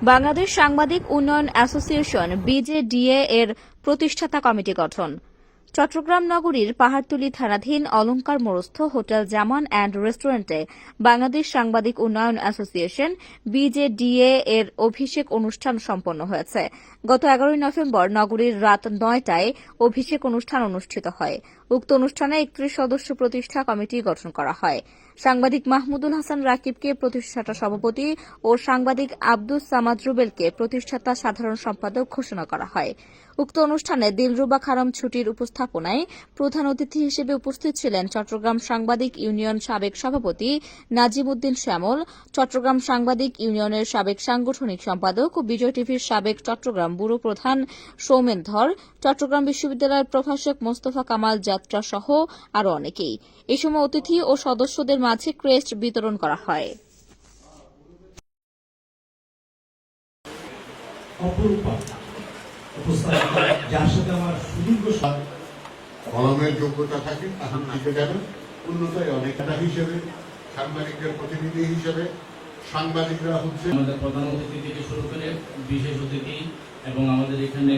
বাংলাদেশ সাংবাদিক উন্নয়ন অ্যাসোসিয়েশন বিজেডিএ এর প্রতিষ্ঠাতা কমিটি গঠন। চট্টগ্রাম নগরীর পাহাড়তলী থানাধীন অলঙ্কার মোড়স্থ হোটেল জামান অ্যান্ড রেস্টুরেন্টে বাংলাদেশ সাংবাদিক উন্নয়ন অ্যাসোসিয়েশন বিজেডিএ এর অভিষেক অনুষ্ঠান সম্পন্ন হয়েছে। গত 11 নভেম্বর নগরীর রাত 9টায় অভিষেক অনুষ্ঠান অনুষ্ঠিত হয়। উক্ত অনুষ্ঠানে 31 সদস্য প্রতিষ্ঠা কমিটি গঠন করা হয়। সাংবাদিক মাহমুদুল হাসান রাকিবকে প্রতিষ্ঠাতা সভাপতি ও সাংবাদিক আব্দুস সামাদ রুবেলকে প্রতিষ্ঠাতা সাধারণ সম্পাদক ঘোষণা করা হয়। উক্ত অনুষ্ঠানে দিলরুবা খানম ছুটির উপস্থাপনায় প্রধান অতিথি হিসেবে উপস্থিত ছিলেন চট্টগ্রাম সাংবাদিক ইউনিয়ন সাবেক সভাপতি নাজিম উদ্দিন শ্যামল, চট্টগ্রাম সাংবাদিক ইউনিয়নের সাবেক সাংগঠনিক সম্পাদক ও বিজয় টিভির সাবেক চট্টগ্রাম ব্যুরো প্রধান সৌমেন ধর, চট্টগ্রাম বিশ্ববিদ্যালয়ের প্রভাষক মোস্তফা কামাল যাত্রা সহ আরও অনেকেই। এ সময় অতিথি ও সদস্যদের মাঝে ক্রেস্ট বিতরণ করা হয়। কলমের যোগ্যতা থাকে তাহলে লিখে যাবে উন্নতই অনেকটা হিসেবে সাংবাদিকদের প্রতিনিধি হিসেবে সাংবাদিকরা হচ্ছে আমাদের প্রধান অতিথি থেকে শুরু করে বিশেষ অতিথি এবং আমাদের এখানে